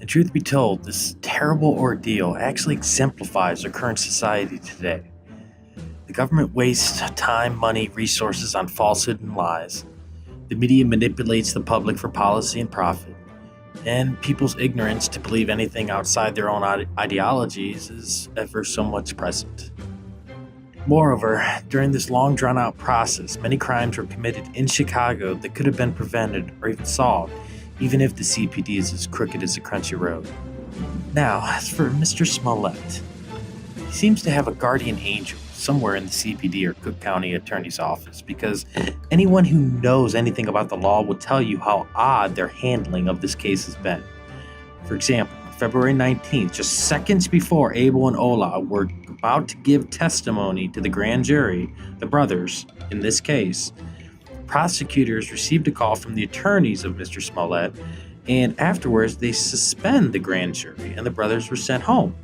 And truth be told, this terrible ordeal actually exemplifies our current society today. The government wastes time, money, resources on falsehood and lies. The media manipulates the public for policy and profit. And people's ignorance to believe anything outside their own ideologies is ever so much present. Moreover, during this long drawn out process, many crimes were committed in Chicago that could have been prevented or even solved, even if the CPD is as crooked as a crunchy road. Now, as for Mr. Smollett, he seems to have a guardian angel somewhere in the CPD or Cook County Attorney's Office because anyone who knows anything about the law will tell you how odd their handling of this case has been. For example, on February 19th, just seconds before Abel and Ola were about to give testimony to the grand jury, the brothers, in this case, prosecutors received a call from the attorneys of Mr. Smollett, and afterwards they suspend the grand jury and the brothers were sent home.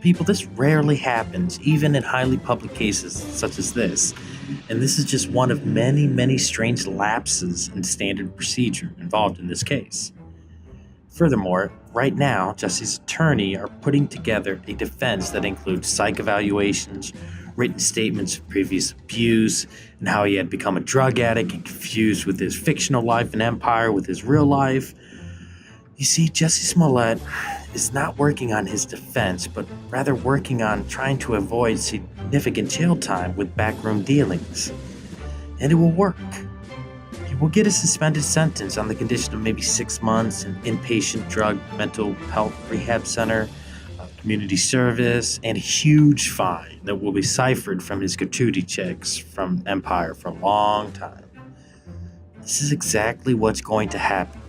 People, this rarely happens, even in highly public cases such as this, and this is just one of many, many strange lapses in standard procedure involved in this case. Furthermore, right now, Jussie's attorney are putting together a defense that includes psych evaluations, written statements of previous abuse, and how he had become a drug addict and confused with his fictional life and empire with his real life. You see, Jussie Smollett is not working on his defense, but rather working on trying to avoid significant jail time with backroom dealings. And it will work. He will get a suspended sentence on the condition of maybe 6 months in inpatient drug mental health rehab center, community service, and a huge fine that will be ciphered from his gratuity checks from Empire for a long time. This is exactly what's going to happen.